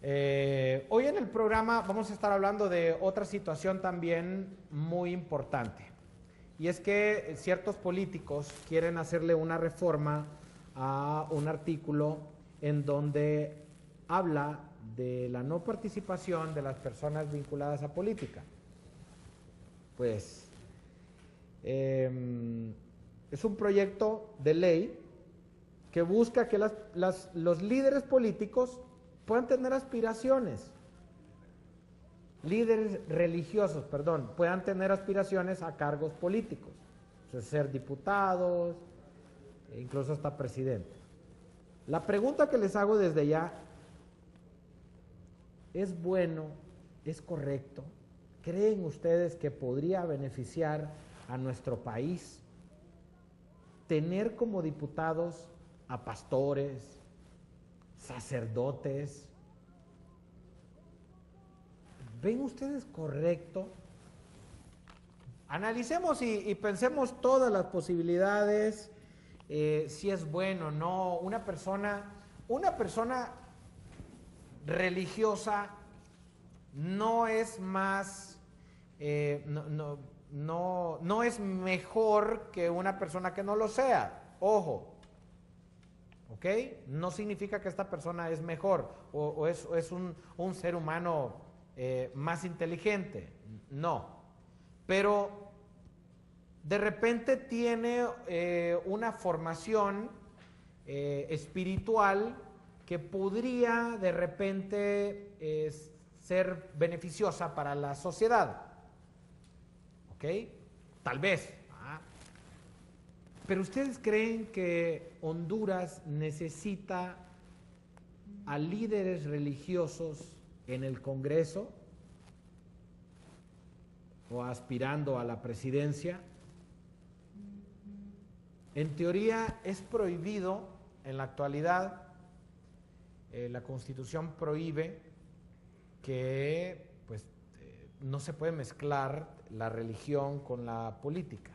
Hoy en el programa vamos a estar hablando de otra situación también muy importante. Y es que ciertos políticos quieren hacerle una reforma a un artículo en donde habla de la no participación de las personas vinculadas a política. Pues es un proyecto de ley que busca que los líderes políticos puedan tener aspiraciones, líderes religiosos, perdón, puedan tener aspiraciones a cargos políticos, o sea, ser diputados, e incluso hasta presidente. La pregunta que les hago desde ya, ¿es bueno, es correcto? ¿Creen ustedes que podría beneficiar a nuestro país tener como diputados a pastores, sacerdotes? ¿Ven ustedes correcto? Analicemos y pensemos todas las posibilidades, si es bueno o no. Una persona religiosa no es más, no es mejor que una persona que no lo sea. Ojo. ¿Ok? No significa que esta persona es mejor o es un ser humano más inteligente. No. Pero de repente tiene una formación espiritual que podría de repente ser beneficiosa para la sociedad. ¿Ok? Tal vez. ¿Pero ustedes creen que Honduras necesita a líderes religiosos en el Congreso o aspirando a la presidencia? En teoría es prohibido en la actualidad, la Constitución prohíbe que no se puede mezclar la religión con la política.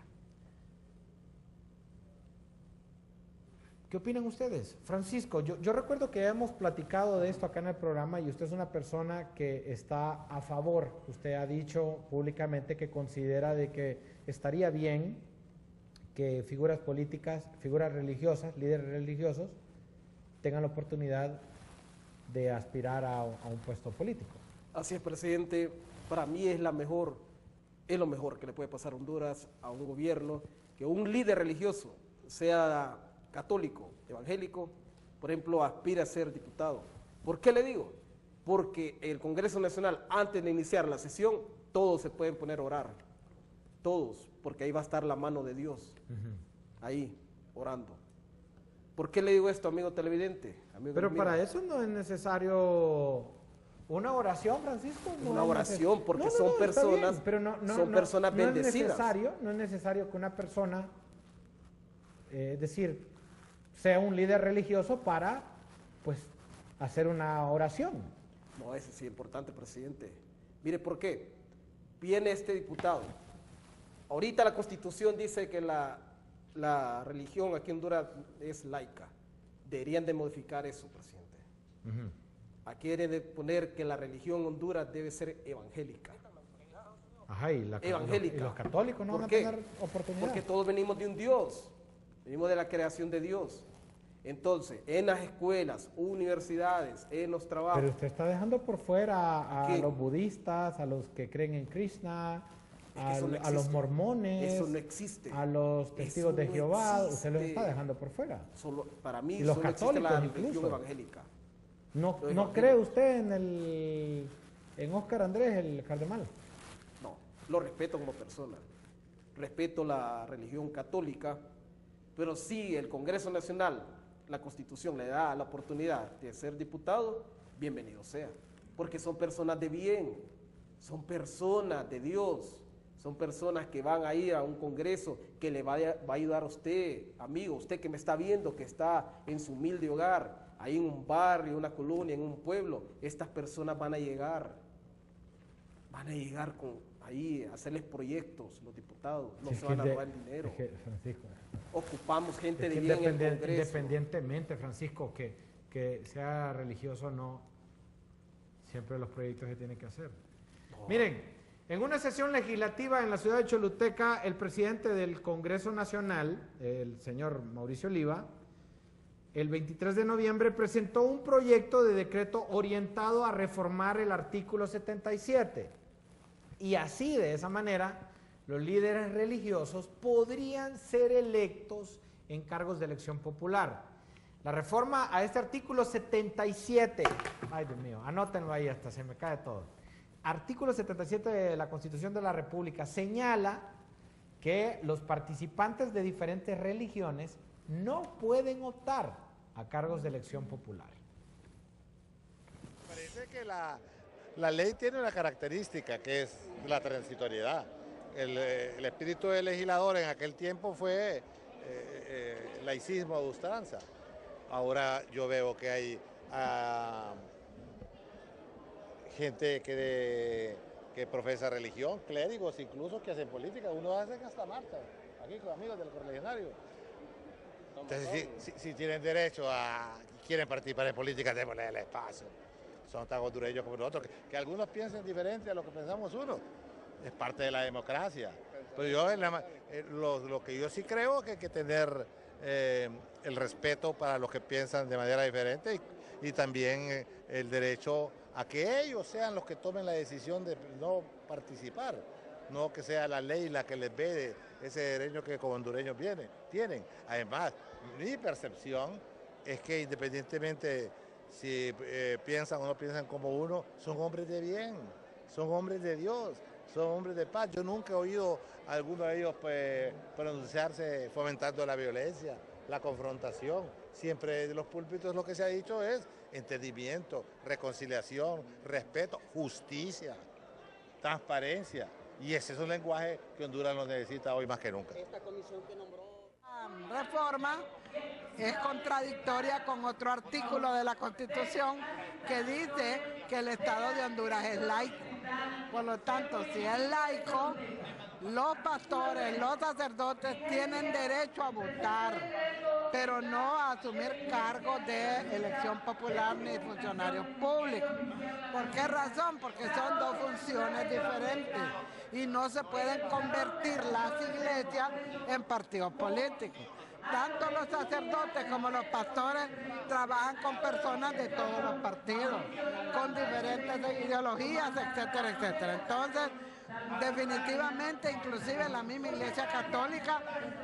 ¿Qué opinan ustedes? Francisco, yo recuerdo que hemos platicado de esto acá en el programa y usted es una persona que está a favor. Usted ha dicho públicamente que considera de que estaría bien que figuras políticas, figuras religiosas, líderes religiosos, tengan la oportunidad de aspirar a un puesto político. Así es, presidente. Para mí es lo mejor que le puede pasar a Honduras, a un gobierno, que un líder religioso sea católico, evangélico, por ejemplo, aspira a ser diputado. ¿Por qué le digo? Porque el Congreso Nacional, antes de iniciar la sesión, todos se pueden poner a orar, todos, porque ahí va a estar la mano de Dios, ahí, orando. ¿Por qué le digo esto, amigo televidente? Pero para eso no es necesario una oración, Francisco. Una oración, porque son personas, bien, pero son personas bendecidas. No es necesario que una persona, decir, sea un líder religioso para, pues, hacer una oración. No, eso sí es importante, presidente. Mire, ¿por qué? Viene este diputado. Ahorita la Constitución dice que la religión aquí en Honduras es laica. Deberían de modificar eso, presidente. Aquí deben de poner que la religión en Honduras debe ser evangélica. Ajá, evangélica. ¿Y los católicos no van a tener oportunidad? Porque todos venimos de un Dios. Venimos de la creación de Dios. Entonces, en las escuelas, universidades, en los trabajos. Pero usted está dejando por fuera a los budistas, a los que creen en Krishna, a los mormones. Eso no existe. A los testigos de Jehová. Usted los está dejando por fuera. Para mí, y los católicos la religión incluso. evangélica. ¿No cree usted en Óscar Andrés, el cardenal? No, lo respeto como persona. Respeto la religión católica. Pero si el Congreso Nacional, la Constitución le da la oportunidad de ser diputado, bienvenido sea. Porque son personas de bien, son personas de Dios, son personas que van a ir a un congreso que le va a ayudar a usted, amigo, usted que me está viendo, que está en su humilde hogar, ahí en un barrio, una colonia, en un pueblo. Estas personas van a llegar ahí a hacerles proyectos, los diputados, no se van a robar dinero. Francisco, ocupamos gente de bien en el Congreso. Independientemente, Francisco, que sea religioso o no, Siempre los proyectos se tienen que hacer. Miren, en una sesión legislativa en la ciudad de Choluteca, el presidente del Congreso Nacional, el señor Mauricio Oliva, el 23 de noviembre presentó un proyecto de decreto orientado a reformar el artículo 77. Y así, de esa manera, los líderes religiosos podrían ser electos en cargos de elección popular. La reforma a este artículo 77, ay Dios mío, anótenlo ahí hasta se me cae todo. Artículo 77 de la Constitución de la República señala que los participantes de diferentes religiones no pueden optar a cargos de elección popular. Parece que la ley tiene una característica que es la transitoriedad. El espíritu del legislador en aquel tiempo fue laicismo de ultranza. Ahora yo veo que hay gente que profesa religión, clérigos incluso que hacen política. Uno hace hasta marcha, aquí con amigos del correligionario. Entonces, si tienen derecho quieren participar en política, démosle el espacio. Son tan hondureños como nosotros, que algunos piensen diferente a lo que pensamos uno. Es parte de la democracia. Pero yo, lo que yo sí creo es que hay que tener el respeto para los que piensan de manera diferente y también el derecho a que ellos sean los que tomen la decisión de no participar, no que sea la ley la que les vede ese derecho que como hondureños tienen. Además, mi percepción es que independientemente si piensan o no piensan como uno, son hombres de bien, son hombres de Dios, son hombres de paz. Yo nunca he oído a alguno de ellos pronunciarse fomentando la violencia, la confrontación. Siempre de los púlpitos lo que se ha dicho es entendimiento, reconciliación, respeto, justicia, transparencia. Y ese es un lenguaje que Honduras lo necesita hoy más que nunca. Esta comisión que nombró reforma es contradictoria con otro artículo de la Constitución que dice que el Estado de Honduras es laico. Por lo tanto, si es laico, los pastores, los sacerdotes tienen derecho a votar, pero no a asumir cargos de elección popular ni funcionarios públicos. ¿Por qué razón? Porque son dos funciones diferentes y no se pueden convertir las iglesias en partidos políticos. Tanto los sacerdotes como los pastores trabajan con personas de todos los partidos, con diferentes ideologías, etcétera, etcétera. Entonces, definitivamente, inclusive la misma Iglesia Católica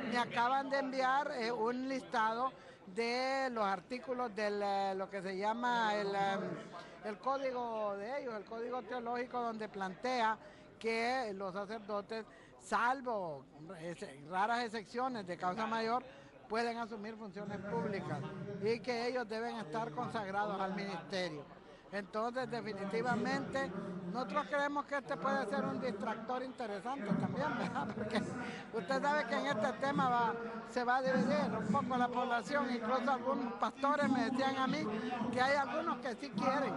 me acaban de enviar un listado de los artículos de lo que se llama el código de ellos, el código teológico, donde plantea que los sacerdotes, salvo raras excepciones de causa mayor, pueden asumir funciones públicas y que ellos deben estar consagrados al ministerio. Entonces, definitivamente, nosotros creemos que este puede ser un distractor interesante también, ¿verdad? Porque usted sabe que en este tema se va a dividir un poco la población, incluso algunos pastores me decían a mí que hay algunos que sí quieren,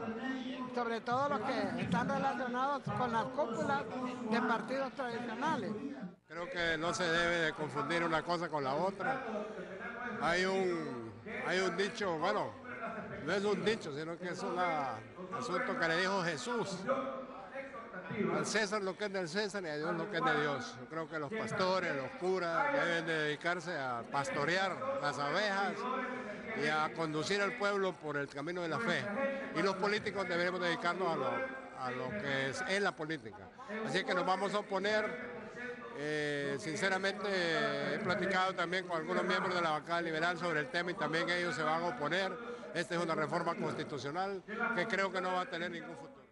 sobre todo los que están relacionados con las cúpulas de partidos tradicionales. Creo que no se debe de confundir una cosa con la otra. Hay un dicho, bueno, no es un dicho, sino que es un asunto que le dijo Jesús. Al César lo que es del César y a Dios lo que es de Dios. Yo creo que los pastores, los curas deben de dedicarse a pastorear las abejas y a conducir al pueblo por el camino de la fe. Y los políticos deberemos dedicarnos a lo que es la política. Así que nos vamos a oponer. Sinceramente he platicado también con algunos miembros de la bancada liberal sobre el tema y también ellos se van a oponer. Esta es una reforma constitucional que creo que no va a tener ningún futuro.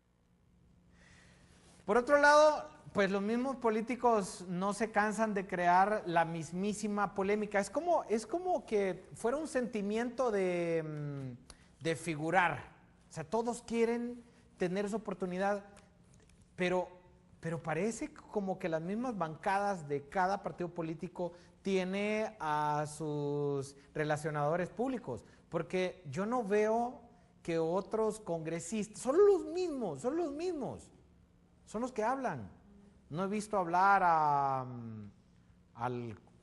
Por otro lado, pues los mismos políticos no se cansan de crear la mismísima polémica. Es como que fuera un sentimiento de figurar. O sea, todos quieren tener esa oportunidad, pero parece como que las mismas bancadas de cada partido político tiene a sus relacionadores públicos, porque yo no veo que otros congresistas, son los mismos, son los que hablan. No he visto hablar al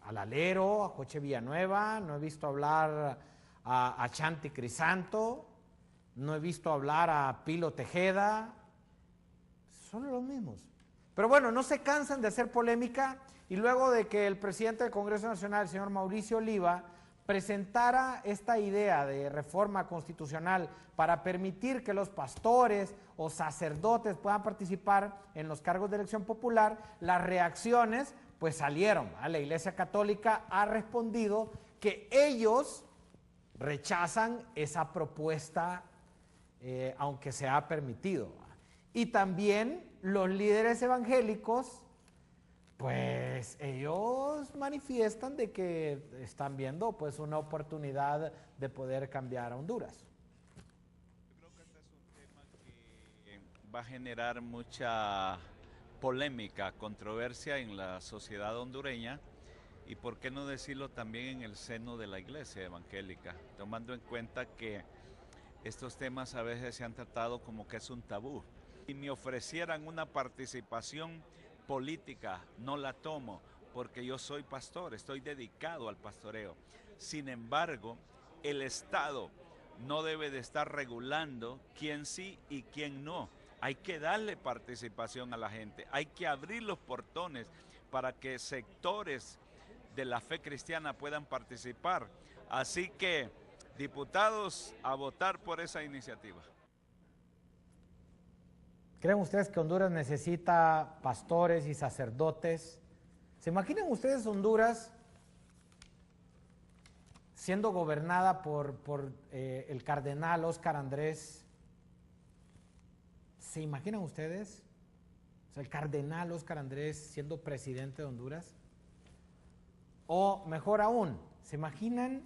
Alero, a Joche Villanueva, no he visto hablar a Chanti Crisanto, no he visto hablar a Pilo Tejeda, son los mismos. Pero bueno, no se cansan de hacer polémica y luego de que el presidente del Congreso Nacional, el señor Mauricio Oliva, presentara esta idea de reforma constitucional para permitir que los pastores o sacerdotes puedan participar en los cargos de elección popular, las reacciones pues salieron. La Iglesia Católica ha respondido que ellos rechazan esa propuesta, aunque se ha permitido. Y también los líderes evangélicos, pues ellos manifiestan de que están viendo pues una oportunidad de poder cambiar a Honduras. Yo creo que este es un tema que va a generar mucha polémica, controversia en la sociedad hondureña y por qué no decirlo también en el seno de la iglesia evangélica, tomando en cuenta que estos temas a veces se han tratado como que es un tabú. Si me ofrecieran una participación política, no la tomo porque yo soy pastor, estoy dedicado al pastoreo. Sin embargo, el Estado no debe de estar regulando quién sí y quién no. Hay que darle participación a la gente, hay que abrir los portones para que sectores de la fe cristiana puedan participar. Así que, diputados, a votar por esa iniciativa. ¿Creen ustedes que Honduras necesita pastores y sacerdotes? ¿Se imaginan ustedes Honduras siendo gobernada por el cardenal Óscar Andrés? ¿Se imaginan ustedes? O sea, el cardenal Óscar Andrés siendo presidente de Honduras. O mejor aún, ¿se imaginan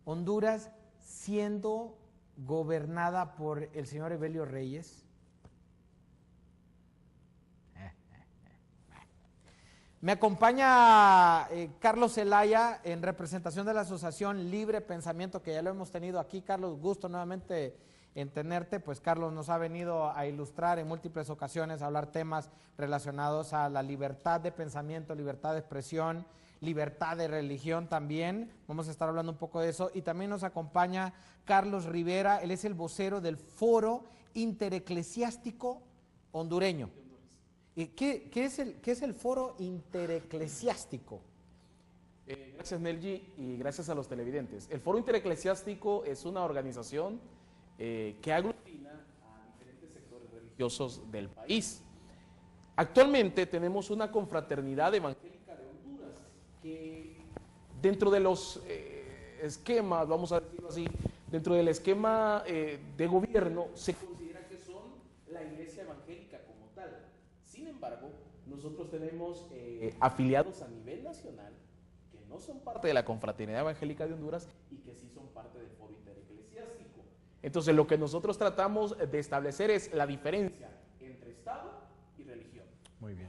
Honduras siendo gobernada por el señor Evelio Reyes? Me acompaña Carlos Zelaya en representación de la Asociación Libre Pensamiento, que ya lo hemos tenido aquí. Carlos, gusto nuevamente en tenerte. Pues Carlos nos ha venido a ilustrar en múltiples ocasiones, a hablar temas relacionados a la libertad de pensamiento, libertad de expresión, libertad de religión también. Vamos a estar hablando un poco de eso. Y también nos acompaña Carlos Rivera, él es el vocero del Foro Intereclesiástico Hondureño. ¿Qué es el Foro Intereclesiástico? Gracias, Nelji, y gracias a los televidentes. El Foro Intereclesiástico es una organización que aglutina a diferentes sectores religiosos del país. Actualmente tenemos una confraternidad evangélica de Honduras que dentro de los esquemas, vamos a decirlo así, dentro del esquema de gobierno se considera que son la iglesia evangélica como tal. Sin embargo, nosotros tenemos afiliados a nivel nacional que no son parte de la Confraternidad Evangélica de Honduras y que sí son parte del Foro Intereclesiástico. Entonces, lo que nosotros tratamos de establecer es la diferencia entre Estado y religión. Muy bien.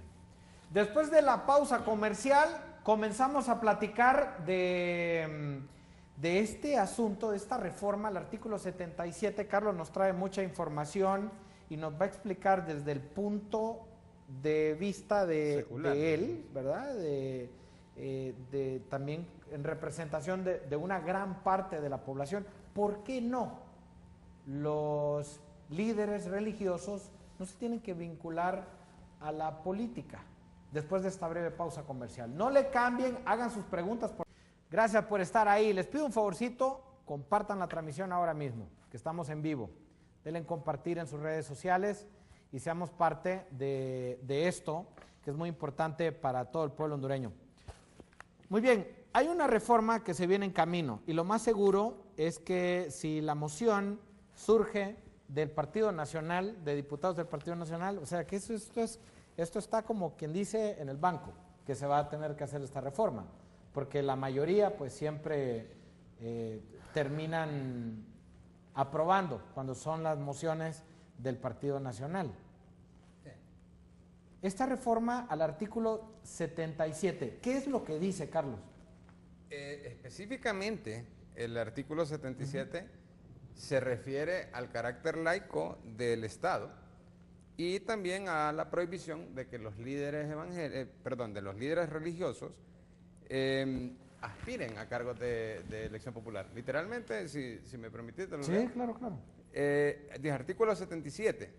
Después de la pausa comercial, comenzamos a platicar de este asunto, de esta reforma al artículo 77. Carlos nos trae mucha información y nos va a explicar desde el punto de vista de él, ¿verdad? También en representación de una gran parte de la población. ¿Por qué no los líderes religiosos no se tienen que vincular a la política? Después de esta breve pausa comercial. No le cambien, hagan sus preguntas. Gracias por estar ahí. Les pido un favorcito, compartan la transmisión ahora mismo, que estamos en vivo. Denle en compartir en sus redes sociales y seamos parte de esto, que es muy importante para todo el pueblo hondureño. Muy bien, hay una reforma que se viene en camino y lo más seguro es que si la moción surge del Partido Nacional, de diputados del Partido Nacional, o sea que esto está como quien dice en el banco, que se va a tener que hacer esta reforma, porque la mayoría pues siempre terminan aprobando cuando son las mociones del Partido Nacional. Esta reforma al artículo 77, ¿qué es lo que dice, Carlos? Específicamente, el artículo 77 se refiere al carácter laico del Estado y también a la prohibición de que los líderes de los líderes religiosos aspiren a cargos de elección popular. Literalmente, si me permitís, te lo leo. Sí, claro. Dice artículo 77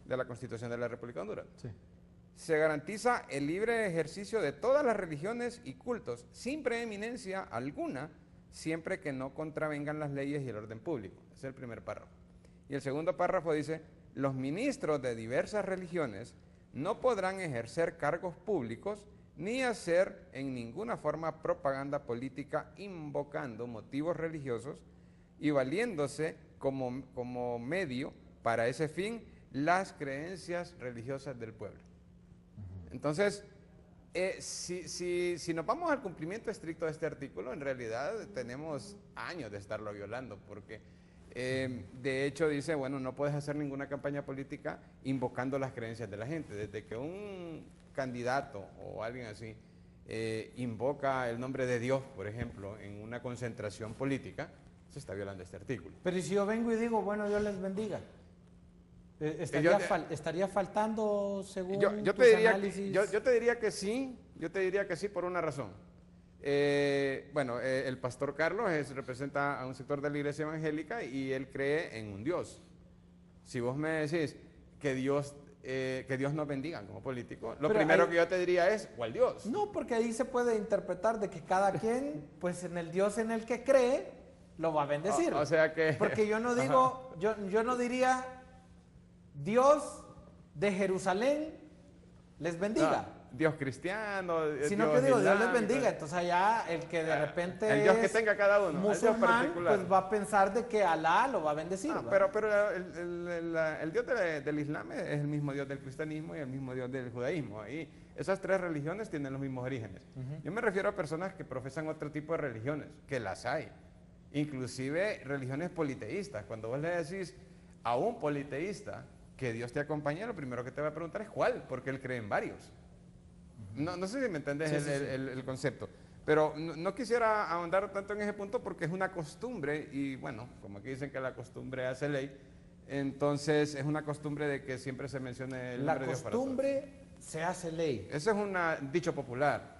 de la Constitución de la República de Honduras. Sí. Se garantiza el libre ejercicio de todas las religiones y cultos, sin preeminencia alguna, siempre que no contravengan las leyes y el orden público. Ese es el primer párrafo. Y el segundo párrafo dice, los ministros de diversas religiones no podrán ejercer cargos públicos ni hacer en ninguna forma propaganda política invocando motivos religiosos y valiéndose como medio para ese fin las creencias religiosas del pueblo. Entonces, si nos vamos al cumplimiento estricto de este artículo, en realidad tenemos años de estarlo violando, porque de hecho dice, bueno, no puedes hacer ninguna campaña política invocando las creencias de la gente. Desde que un candidato o alguien así invoca el nombre de Dios, por ejemplo, en una concentración política, se está violando este artículo. Pero ¿y si yo vengo y digo, bueno, Dios les bendiga? ¿Estaría faltando según yo tus te diría análisis? yo te diría que sí, por una razón. El pastor Carlos representa a un sector de la iglesia evangélica y él cree en un Dios. Si vos me decís que Dios nos bendiga como político, lo primero que yo te diría es, ¿cuál Dios? No, porque ahí se puede interpretar de que cada quien, pues en el Dios en el que cree, lo va a bendecir. O sea que... Porque yo no digo, yo no diría, Dios de Jerusalén les bendiga. Dios cristiano, sino Dios que digo, Dios les islámico. bendiga. Entonces allá el que de repente el Dios que es tenga cada uno, musulmán, pues va a pensar de que Alá lo va a bendecir. Pero el Dios del Islam es el mismo Dios del cristianismo y el mismo Dios del judaísmo. Ahí, esas tres religiones tienen los mismos orígenes. Yo me refiero a personas que profesan otro tipo de religiones, que las hay. Inclusive religiones politeístas. Cuando vos le decís a un politeísta que Dios te acompaña, lo primero que te va a preguntar es ¿cuál? Porque él cree en varios. No sé si me entendés el concepto. Pero no quisiera ahondar tanto en ese punto porque es una costumbre y bueno, como aquí dicen que la costumbre hace ley, entonces es una costumbre de que siempre se mencione el nombre de Dios para todos. La costumbre se hace ley. Eso es un dicho popular,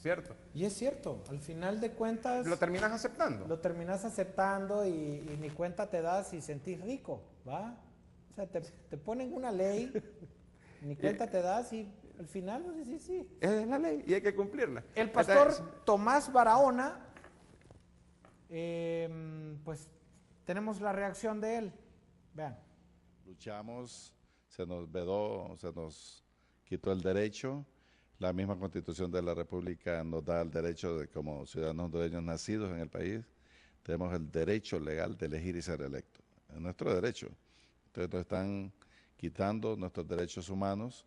¿cierto? Y es cierto, al final de cuentas... Lo terminas aceptando. Lo terminas aceptando y ni cuenta te das y sentís rico, ¿va? O sea, te ponen una ley, ni cuenta te das y al final pues, sí. Es la ley y hay que cumplirla. El pastor Tomás Barahona, pues tenemos la reacción de él. Vean. Luchamos, se nos vedó, se nos quitó el derecho. La misma Constitución de la República nos da el derecho de, como ciudadanos hondureños nacidos en el país, tenemos el derecho legal de elegir y ser electos. Es nuestro derecho. Entonces nos están quitando nuestros derechos humanos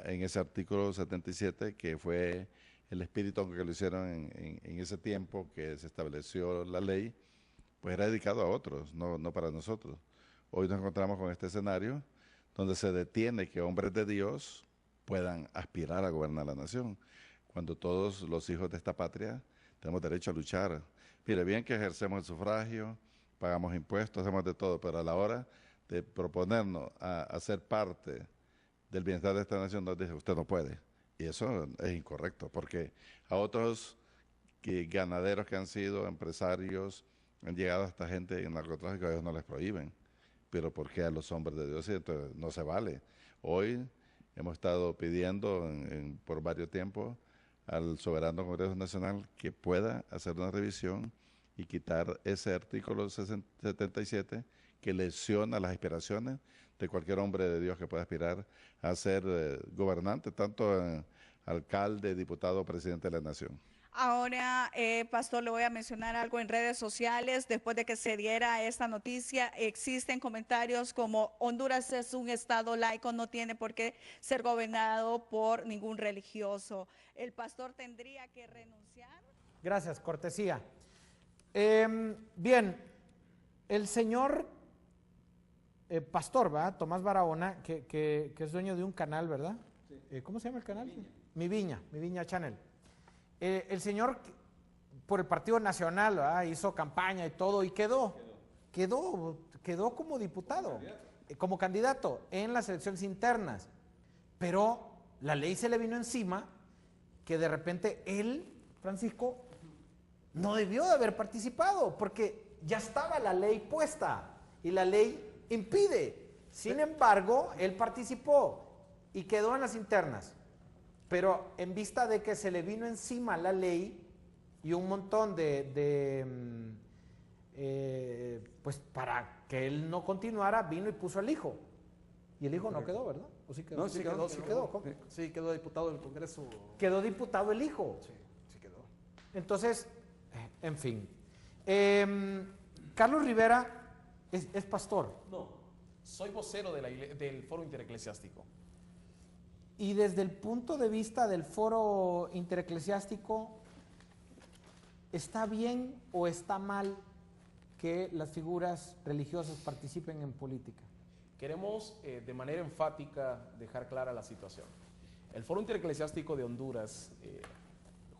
en ese artículo 77, que fue el espíritu con que lo hicieron en ese tiempo que se estableció la ley, pues era dedicado a otros, no para nosotros. Hoy nos encontramos con este escenario donde se detiene que hombres de Dios puedan aspirar a gobernar la nación, cuando todos los hijos de esta patria tenemos derecho a luchar. Mire, bien que ejercemos el sufragio, pagamos impuestos, hacemos de todo, pero a la hora de proponernos a ser parte del bienestar de esta nación, nos dice, usted no puede. Y eso es incorrecto, porque a otros ganaderos que han sido empresarios, han llegado hasta gente en narcotráfico, a ellos no les prohíben. Pero ¿por qué a los hombres de Dios? Entonces, no se vale. Hoy hemos estado pidiendo por varios tiempos al soberano Congreso Nacional que pueda hacer una revisión y quitar ese artículo 77 que lesiona las aspiraciones de cualquier hombre de Dios que pueda aspirar a ser gobernante, tanto alcalde, diputado o presidente de la nación. Ahora, pastor, le voy a mencionar algo en redes sociales. Después de que se diera esta noticia, existen comentarios como Honduras es un estado laico, no tiene por qué ser gobernado por ningún religioso. ¿El pastor tendría que renunciar? Gracias, cortesía. Bien, el señor pastor, ¿verdad? Tomás Barahona, que es dueño de un canal, ¿verdad? Sí. ¿Cómo se llama el canal? Mi Viña Channel. El señor, por el Partido Nacional, ¿verdad? Hizo campaña y todo, y quedó como diputado, como candidato en las elecciones internas. Pero la ley se le vino encima, que de repente él, Francisco, no debió de haber participado, porque ya estaba la ley puesta, y la ley impide. Sin embargo, él participó y quedó en las internas. Pero en vista de que se le vino encima la ley y un montón pues para que él no continuara, vino y puso al hijo. Y el hijo no quedó, ¿verdad? ¿O sí quedó? No, sí quedó. ¿Sí quedó? ¿Cómo? Sí, quedó diputado del Congreso. Quedó diputado el hijo. Sí, sí quedó. Entonces, en fin. Carlos Rivera es pastor. No, soy vocero del Foro Intereclesiástico. Y desde el punto de vista del Foro Intereclesiástico, ¿está bien o está mal que las figuras religiosas participen en política? Queremos de manera enfática dejar clara la situación. El Foro Intereclesiástico de Honduras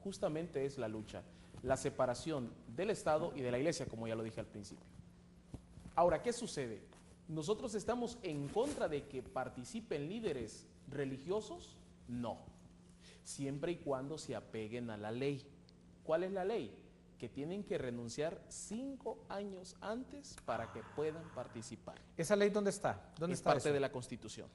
justamente es la lucha, la separación del Estado y de la Iglesia, como ya lo dije al principio. Ahora, ¿qué sucede? ¿Nosotros estamos en contra de que participen líderes religiosos? No, siempre y cuando se apeguen a la ley. ¿Cuál es la ley? Que tienen que renunciar 5 años antes para que puedan participar. ¿Esa ley dónde está? ¿Dónde es está parte eso? de la Constitución.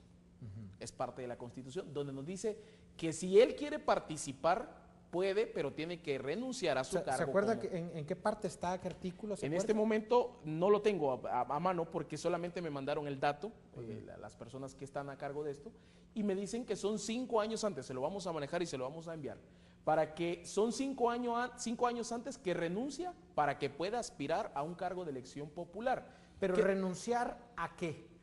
Es parte de la Constitución, donde nos dice que si él quiere participar, puede, pero tiene que renunciar a su cargo. ¿Se acuerda en qué parte está, qué artículo? En este momento no lo tengo a mano porque solamente me mandaron el dato, las personas que están a cargo de esto, y me dicen que son 5 años antes, se lo vamos a manejar y se lo vamos a enviar, para que son 5 años antes que renuncia para que pueda aspirar a un cargo de elección popular. Pero renunciar ¿a qué?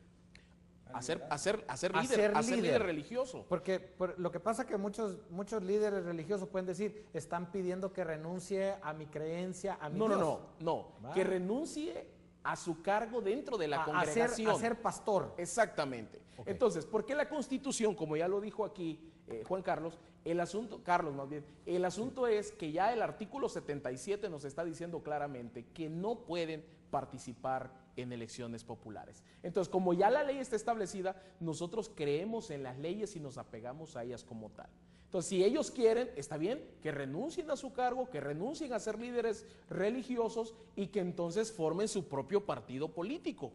A ser líder religioso. Porque lo que pasa es que muchos líderes religiosos pueden decir, están pidiendo que renuncie a mi creencia, a mi Dios. No, que renuncie a su cargo dentro de la congregación. A ser pastor. Exactamente. Okay. Entonces, ¿por qué la Constitución, como ya lo dijo aquí Juan Carlos, el asunto es que ya el artículo 77 nos está diciendo claramente que no pueden participar en elecciones populares. Entonces, como ya la ley está establecida, nosotros creemos en las leyes y nos apegamos a ellas como tal. Entonces, si ellos quieren, está bien, que renuncien a su cargo, que renuncien a ser líderes religiosos y que entonces formen su propio partido político.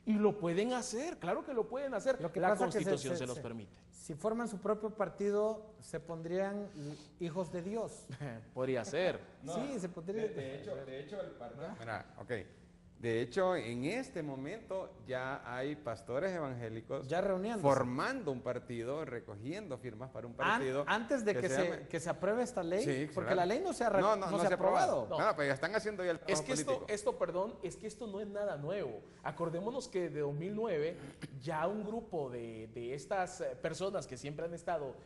Y lo pueden hacer, claro que lo pueden hacer. La Constitución se los permite. Si forman su propio partido, se pondrían hijos de Dios. Podría ser. No, sí, se podría. De hecho, el partido. Mira, ok. De hecho, en este momento ya hay pastores evangélicos ya reuniéndose, formando un partido, recogiendo firmas para un partido. Antes de que se apruebe esta ley, sí, porque claro. la ley no se ha aprobado. No, pero ya están haciendo ya el trabajo político. Es que esto no es nada nuevo. Acordémonos que de 2009 ya un grupo de estas personas que siempre han estado,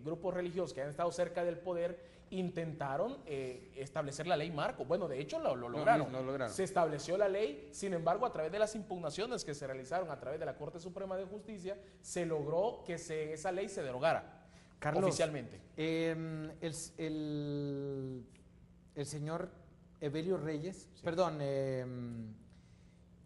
grupos religiosos que han estado cerca del poder, intentaron establecer la ley marco. Bueno, de hecho lo lograron. Lo lograron. Se estableció la ley, sin embargo, a través de las impugnaciones que se realizaron a través de la Corte Suprema de Justicia, se logró que esa ley se derogara. Carlos, oficialmente. El señor Evelio Reyes, sí. Perdón,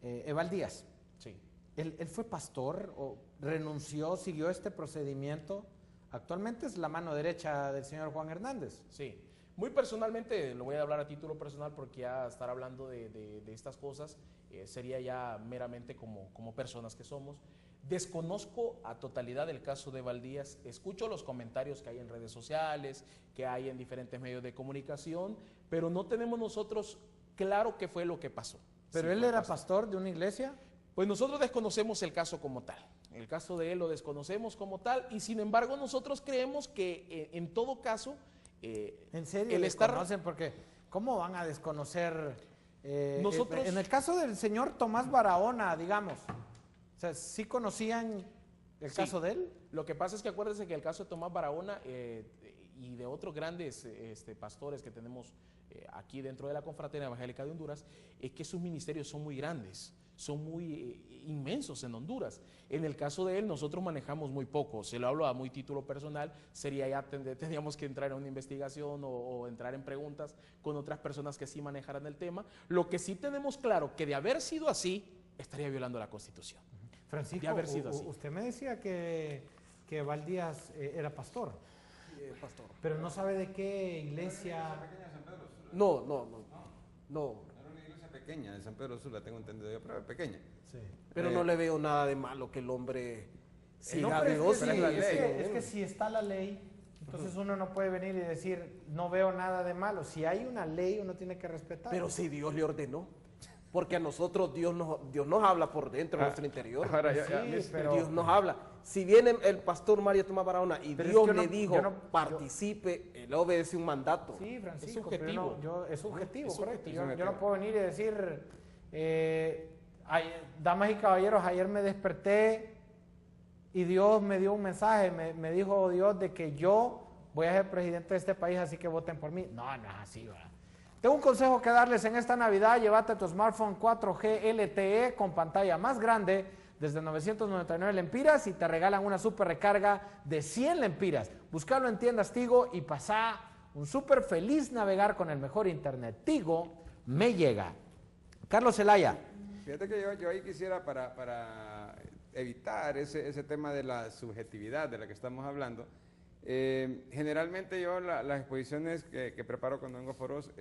Eval Díaz. Sí. ¿Él fue pastor o renunció, siguió este procedimiento? Actualmente es la mano derecha del señor Juan Hernández. Sí, muy personalmente, lo voy a hablar a título personal porque ya estar hablando de estas cosas sería ya meramente como personas que somos. Desconozco a totalidad el caso de Valdías, escucho los comentarios que hay en redes sociales, que hay en diferentes medios de comunicación, pero no tenemos nosotros claro qué fue lo que pasó. ¿Pero él era pastor de una iglesia? Pues nosotros desconocemos el caso como tal. El caso de él lo desconocemos como tal y sin embargo nosotros creemos que en todo caso... ¿En serio desconocen? Porque ¿cómo van a desconocer? Nosotros... En el caso del señor Tomás Barahona, digamos, o sea, ¿sí conocían el caso de él? Lo que pasa es que acuérdense que el caso de Tomás Barahona y de otros grandes pastores que tenemos aquí dentro de la Confraternidad Evangélica de Honduras, es que sus ministerios son muy grandes, son muy inmensos en Honduras. En el caso de él, nosotros manejamos muy poco. Se lo hablo a muy título personal, sería ya, tendríamos que entrar en una investigación o entrar en preguntas con otras personas que sí manejaran el tema. Lo que sí tenemos claro, que de haber sido así, estaría violando la Constitución. Francisco, de haber sido así. Usted me decía que Valdías era pastor. Sí, pastor. Pero no sabe de qué iglesia... No. pequeña, de San Pedro Sula, tengo entendido yo, pero es pequeña. Sí. Pero no le veo nada de malo que el hombre siga No, a pero Dios. es que, pero es la sí, ley. es que si está la ley, entonces uno no puede venir y decir, no veo nada de malo. Si hay una ley, uno tiene que respetar. Pero si Dios le ordenó. Porque a nosotros Dios nos habla por dentro, en nuestro interior. Ahora, Sí, pero- Dios nos habla. Si viene el pastor Mario Tomás Barahona y Pero es Dios que le no- dijo, yo no- participe, él obedece un mandato. Sí, Francisco, Es pero subjetivo. es subjetivo, Es correcto. subjetivo. Yo no puedo venir y decir, damas y caballeros, ayer me desperté y Dios me dio un mensaje, me dijo Dios de que yo voy a ser presidente de este país, así que voten por mí. No, no es así, ¿verdad? Tengo un consejo que darles en esta Navidad: llévate tu smartphone 4G LTE con pantalla más grande desde 999 lempiras y te regalan una super recarga de 100 lempiras. Buscalo en tiendas Tigo y pasá un súper feliz navegar con el mejor internet. Tigo me llega. Carlos Zelaya. Fíjate que yo ahí quisiera, para evitar ese tema de la subjetividad de la que estamos hablando, generalmente yo las exposiciones que preparo cuando vengo a foros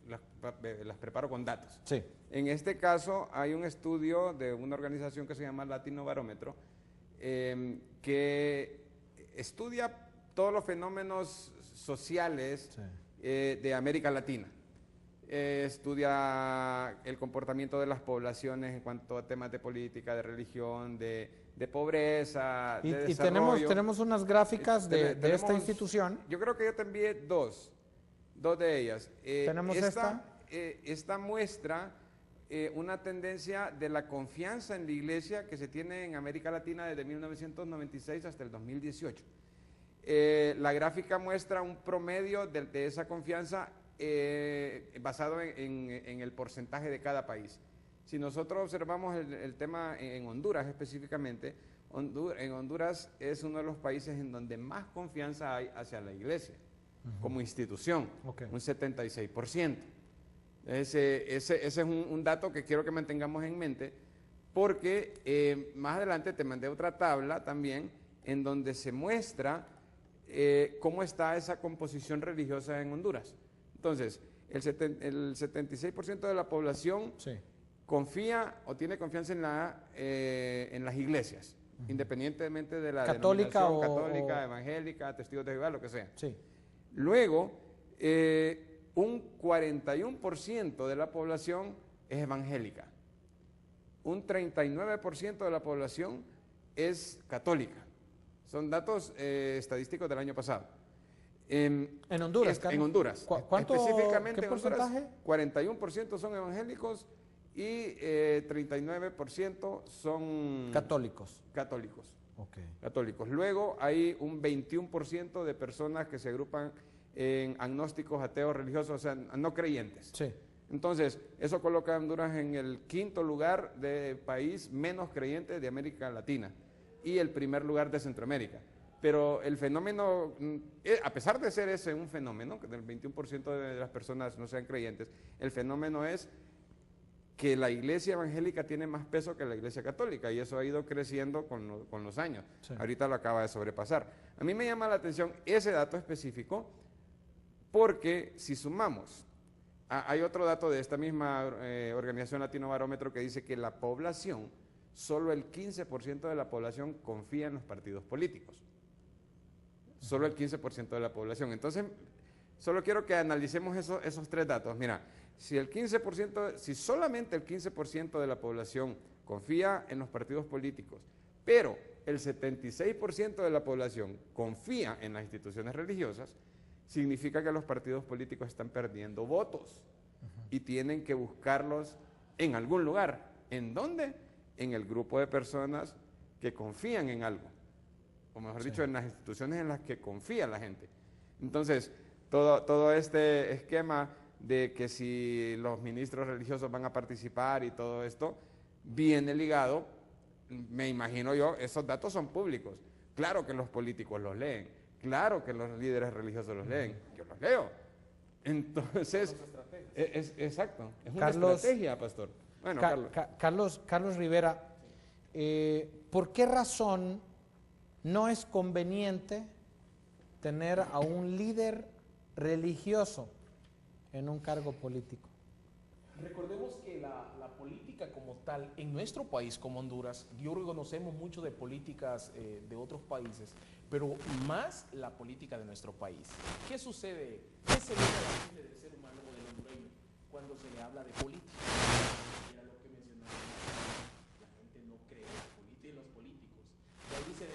las preparo con datos. Sí. En este caso hay un estudio de una organización que se llama Latino Barómetro, que estudia todos los fenómenos sociales de América Latina. Estudia el comportamiento de las poblaciones en cuanto a temas de política, de religión, de pobreza, Y de desarrollo. tenemos unas gráficas de esta Tenemos- institución. Yo creo que yo te envié dos de ellas. Tenemos esta. Esta muestra una tendencia de la confianza en la iglesia que se tiene en América Latina desde 1996 hasta el 2018. La gráfica muestra un promedio de esa confianza basado en el porcentaje de cada país. Si nosotros observamos el tema en Honduras específicamente, en Honduras es uno de los países en donde más confianza hay hacia la iglesia como institución, un 76%. Ese es un dato que quiero que mantengamos en mente, porque más adelante te mandé otra tabla también en donde se muestra cómo está esa composición religiosa en Honduras. Entonces, el 76% de la población confía o tiene confianza en las iglesias, independientemente de la Católica denominación, o- católica, evangélica, testigos de Jehová, lo que sea. Sí. Luego, un 41% de la población es evangélica, un 39% de la población es católica. Son datos estadísticos del año pasado. En Honduras, Carlos. En Honduras. ¿Cuánto, Específicamente qué en Honduras, porcentaje? 41% son evangélicos y 39% son Católicos. católicos. Okay. Católicos. Luego hay un 21% de personas que se agrupan en agnósticos, ateos, religiosos, o sea, no creyentes. Sí. Entonces, eso coloca a Honduras en el 5º lugar de país menos creyente de América Latina y el primer lugar de Centroamérica. Pero el fenómeno, a pesar de ser ese un fenómeno, que del 21% de las personas no sean creyentes, el fenómeno es que la iglesia evangélica tiene más peso que la iglesia católica y eso ha ido creciendo con los años. Sí. Ahorita lo acaba de sobrepasar. A mí me llama la atención ese dato específico porque si sumamos, hay otro dato de esta misma organización Latino Barómetro que dice que la población, solo el 15% de la población confía en los partidos políticos. Solo el 15% de la población. Entonces, solo quiero que analicemos esos tres datos. Mira, si solamente el 15% de la población confía en los partidos políticos, pero el 76% de la población confía en las instituciones religiosas, significa que los partidos políticos están perdiendo votos y tienen que buscarlos en algún lugar. ¿En dónde? En el grupo de personas que confían en algo, o mejor dicho, en las instituciones en las que confía la gente. Entonces, todo este esquema de que si los ministros religiosos van a participar y todo esto, viene ligado, me imagino yo, esos datos son públicos. Claro que los políticos los leen, claro que los líderes religiosos los leen, yo los leo. Entonces, exacto, es una estrategia, pastor. Bueno, Carlos Rivera, ¿por qué razón no es conveniente tener a un líder religioso en un cargo político? Recordemos que la política como tal, en nuestro país como Honduras, yo reconocemos mucho de políticas de otros países, pero más la política de nuestro país. ¿Qué sucede? ¿Qué se viene a la mente del ser humano o del hondureño cuando se le habla de política? Era lo que mencionaba. La gente no cree en la política y en los políticos. Y ahí dice,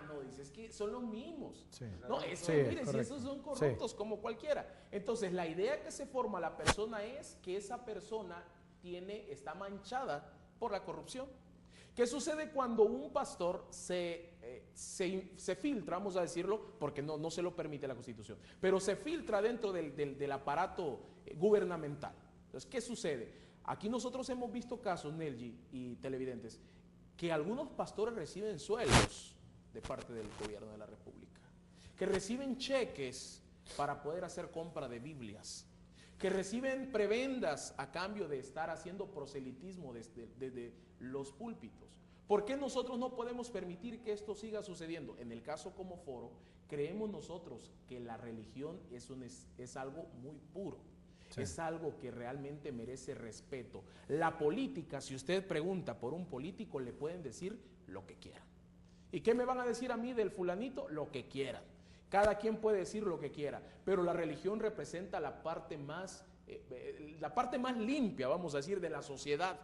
no, dice, es que son los mismos. Sí. No, eso, Sí, mire, si esos son corruptos como cualquiera. Entonces, la idea que se forma la persona es que esa persona está manchada por la corrupción. ¿Qué sucede cuando un pastor se filtra, vamos a decirlo, porque no se lo permite la Constitución, pero se filtra dentro del aparato gubernamental? Entonces, ¿qué sucede? Aquí nosotros hemos visto casos, Nelji y televidentes, que algunos pastores reciben sueldos de parte del gobierno de la República, que reciben cheques para poder hacer compra de Biblias, que reciben prebendas a cambio de estar haciendo proselitismo desde los púlpitos. ¿Por qué nosotros no podemos permitir que esto siga sucediendo? En el caso como foro, creemos nosotros que la religión es algo muy puro. Sí. Es algo que realmente merece respeto. La política, si usted pregunta por un político, le pueden decir lo que quieran. ¿Y qué me van a decir a mí del fulanito? Lo que quieran. Cada quien puede decir lo que quiera, pero la religión representa la parte más limpia, vamos a decir, de la sociedad.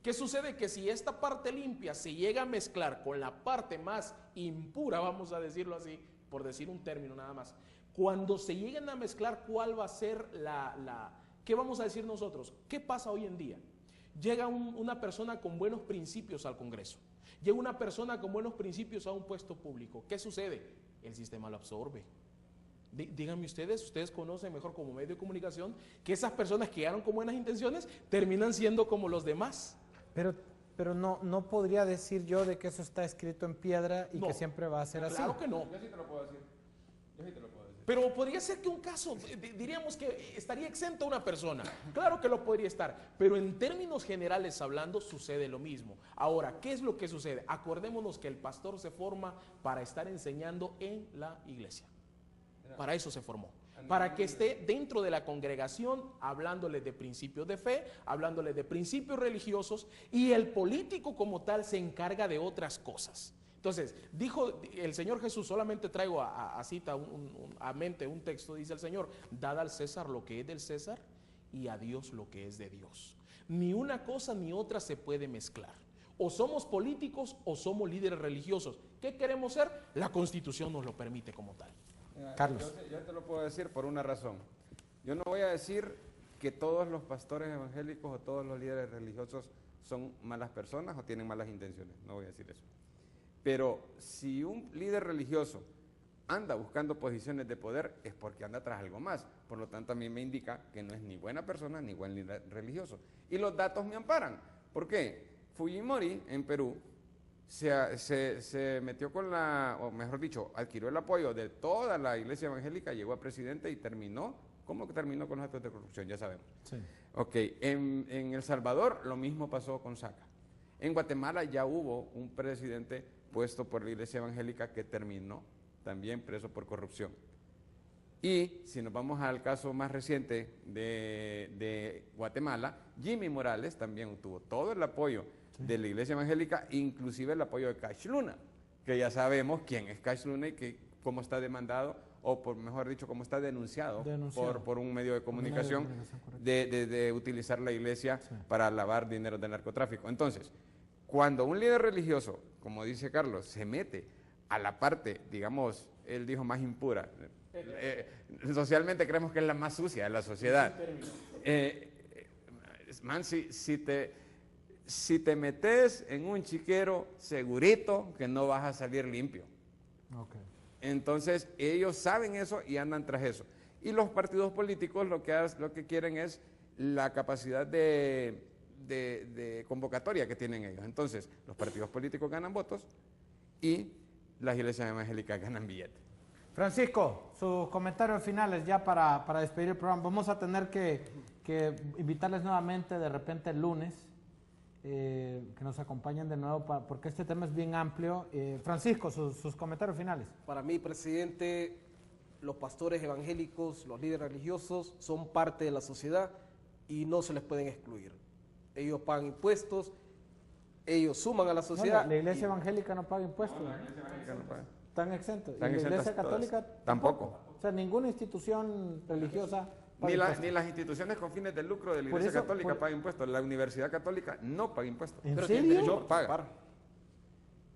¿Qué sucede? Que si esta parte limpia se llega a mezclar con la parte más impura, vamos a decirlo así, por decir un término nada más, cuando se lleguen a mezclar, ¿cuál va a ser qué vamos a decir nosotros? ¿Qué pasa hoy en día? Llega una persona con buenos principios al Congreso, llega una persona con buenos principios a un puesto público. ¿Qué sucede? El sistema lo absorbe. Díganme ustedes conocen mejor como medio de comunicación que esas personas que llegaron con buenas intenciones terminan siendo como los demás. Pero no podría decir yo de que eso está escrito en piedra y que siempre va a ser así. Claro que no. Yo sí te lo puedo decir. Pero podría ser que un caso, diríamos que estaría exenta una persona. Claro que lo podría estar, pero en términos generales hablando sucede lo mismo. Ahora, ¿qué es lo que sucede? Acordémonos que el pastor se forma para estar enseñando en la iglesia. Para eso se formó. Para que esté dentro de la congregación hablándole de principios de fe, hablándole de principios religiosos, y el político como tal se encarga de otras cosas. Entonces, dijo el Señor Jesús, solamente traigo a mente un texto, dice el Señor, dad al César lo que es del César y a Dios lo que es de Dios. Ni una cosa ni otra se puede mezclar. O somos políticos o somos líderes religiosos. ¿Qué queremos ser? La Constitución nos lo permite como tal. Carlos. Yo te lo puedo decir por una razón. Yo no voy a decir que todos los pastores evangélicos o todos los líderes religiosos son malas personas o tienen malas intenciones. No voy a decir eso. Pero si un líder religioso anda buscando posiciones de poder es porque anda tras algo más. Por lo tanto, a mí me indica que no es ni buena persona ni buen líder religioso. Y los datos me amparan. ¿Por qué? Fujimori en Perú se metió o mejor dicho, adquirió el apoyo de toda la iglesia evangélica, llegó a presidente y terminó. ¿Cómo que terminó con los actos de corrupción? Ya sabemos. Sí. Ok, en El Salvador lo mismo pasó con Saca. En Guatemala ya hubo un presidente puesto por la iglesia evangélica que terminó también preso por corrupción. Y si nos vamos al caso más reciente de Guatemala, Jimmy Morales también obtuvo todo el apoyo de la iglesia evangélica, inclusive el apoyo de Cash Luna, que ya sabemos quién es Cash Luna y cómo está demandado, o mejor dicho, cómo está denunciado. Por un medio de comunicación de utilizar la iglesia para lavar dinero del narcotráfico. Entonces, cuando un líder religioso, como dice Carlos, se mete a la parte, digamos, él dijo más impura, socialmente creemos que es la más sucia de la sociedad. Si te metes en un chiquero, segurito que no vas a salir limpio. Okay. Entonces, ellos saben eso y andan tras eso. Y los partidos políticos lo que quieren es la capacidad de convocatoria que tienen ellos. Entonces, los partidos políticos ganan votos y las iglesias evangélicas ganan billetes. Francisco, sus comentarios finales ya para despedir el programa. Vamos a tener que invitarles nuevamente de repente el lunes, que nos acompañen de nuevo porque este tema es bien amplio. Francisco, sus comentarios finales. Para mí, presidente, los pastores evangélicos, los líderes religiosos son parte de la sociedad y no se les pueden excluir. Ellos pagan impuestos, ellos suman a la No, sociedad. la iglesia evangélica no paga impuestos. La iglesia evangélica no paga. Están exentos. Están ¿Y la exentas iglesia todas. católica? Tampoco. O sea, ninguna institución religiosa paga Ni impuestos. las instituciones con fines de lucro de la Por Iglesia eso, Católica pagan impuestos. La Universidad Católica no paga impuestos. ¿En Pero serio? tienen derecho a No paga. participar.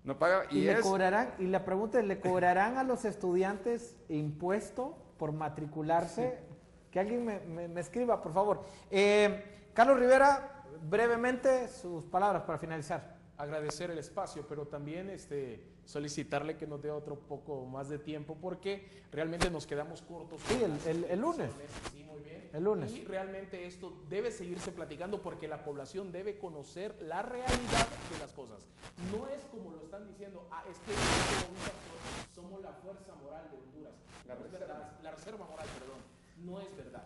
No paga ¿Y y le es... cobrarán, y la pregunta es, ¿le cobrarán a los estudiantes impuesto por matricularse? Que alguien me escriba, por favor. Carlos Rivera, brevemente, sus palabras para finalizar. Agradecer el espacio, pero también solicitarle que nos dé otro poco más de tiempo porque realmente nos quedamos cortos. Sí, el lunes. Sí, muy bien. El lunes. Y realmente esto debe seguirse platicando porque la población debe conocer la realidad de las cosas. No es como lo están diciendo, es que somos la fuerza moral de Honduras. La reserva moral, perdón. No es verdad.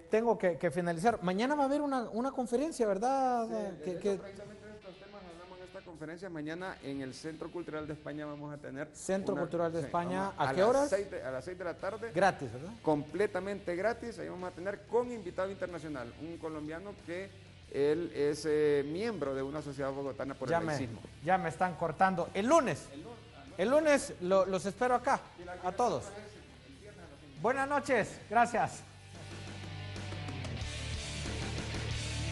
Tengo que finalizar. Mañana va a haber una conferencia, ¿verdad? Sí, precisamente de estos temas hablamos en esta conferencia. Mañana en el Centro Cultural de España vamos a tener... Centro Cultural de España, vamos ¿a qué horas? A las 6 de la tarde. Gratis, ¿verdad? Completamente gratis. Ahí vamos a tener con invitado internacional, un colombiano que él es miembro de una sociedad bogotana por el laicismo. Ya me están cortando. El lunes los espero acá, a todos. Buenas noches, gracias.